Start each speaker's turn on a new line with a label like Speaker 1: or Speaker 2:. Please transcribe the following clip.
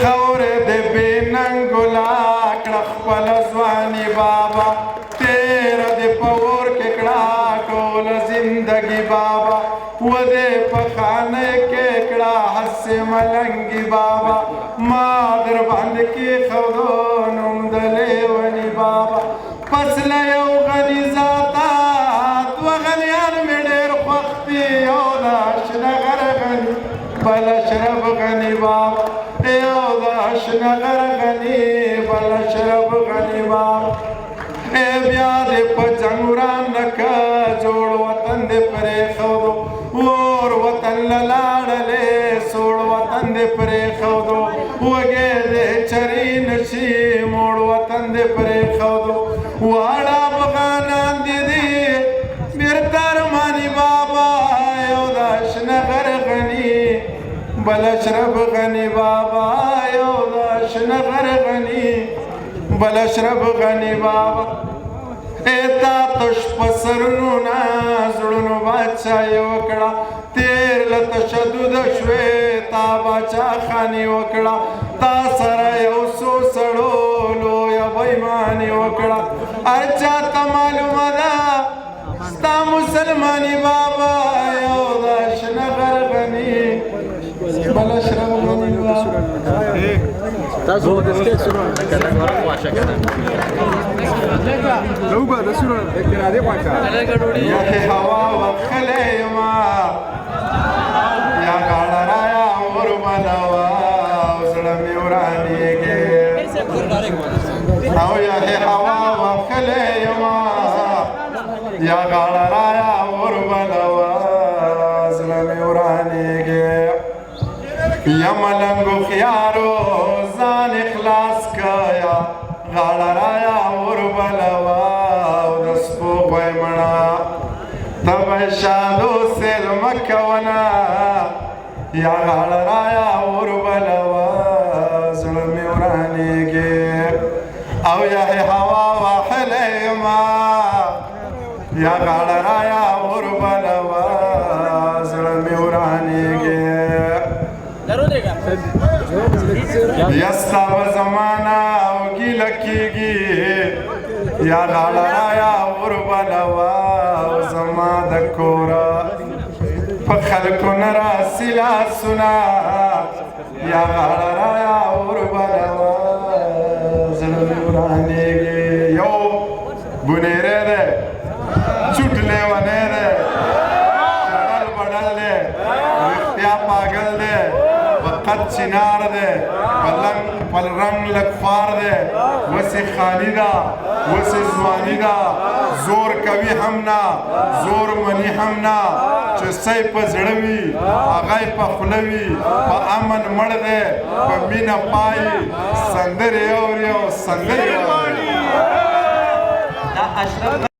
Speaker 1: خورې د بې ننګولا کړه خپله ځواني بابا تېره دې په اور کې کړه ټوله زندګي بابا و دې په خانه کې کړه هسې ملنګي بابا ما در باندې کېښودو نوم د لیوني بابا پس له یو غني ذاته دوه غنیان مې ډېر خوښ دي یو د اشنغر غني بل اشرف غني بابا یو د اشنغر غني بل اشرف غني بابا بیا دې په جنګ ورانه که جوړ وطن دې پرېښودو اور وطن له لاړلې سوړ وطن دې پرېښودو وږې دې چرې نشي موړ وطن دې پرېښودو واړه افغانان دې دي بېرته ارماني بابا یو د اشنغر غني بل اشرف غني بابا یو د اشنغر غني بل اشرف غني بابا تا تش پسرونو نا زړونو بادشاهي وکړه تېر له تشدد شوې تا باچا خاني وکړه تا سره یو څو سړو لویه بېماني وکړه هر چا ته معلومه ده ستا مسلماني بابا یو د اشنغر غني بل اشرف غني بابا
Speaker 2: تاسو د سټیج سره کله واشه کنه نو به د سره اقتراضي واشه
Speaker 1: یا هوا وخلې ما یا غاړرایا اور بلوا زړه مې ورانېږي او یا هوا وخلې ما یا غاړرایا اور بلوا زړه مې ورانېږي یا ملنګو خيارو ځان اخلاص کیا غاړرایا اور بلوا او د سپوږمۍ مړه تبه شادو سیل مکونا یا غاړرایا اور بلوا زړه مې ورانېږي او یا هوا واخلې ما یا غاړرایا اور بلوا زړه مې ورانېږي یستا و زمانہ او ګیله کېږي یا غاړرایا اور بلوا او زما د کوره په خلکو نه راسي لاسونه یا غاړرایا اور بلوا زړه مې ورانېږي یو بونیری دی چوټ لیونی دی شډل بډل دی رښتیا پاگل دی قد چنار دے پل رنگ لکفار دے وسی خالی دا وسی زوانی دا زور کوي همنا زور منی همنا چې سای په زړوي هغه په خلوي په امن مړ دے په مینا پای سندري اوري او سندري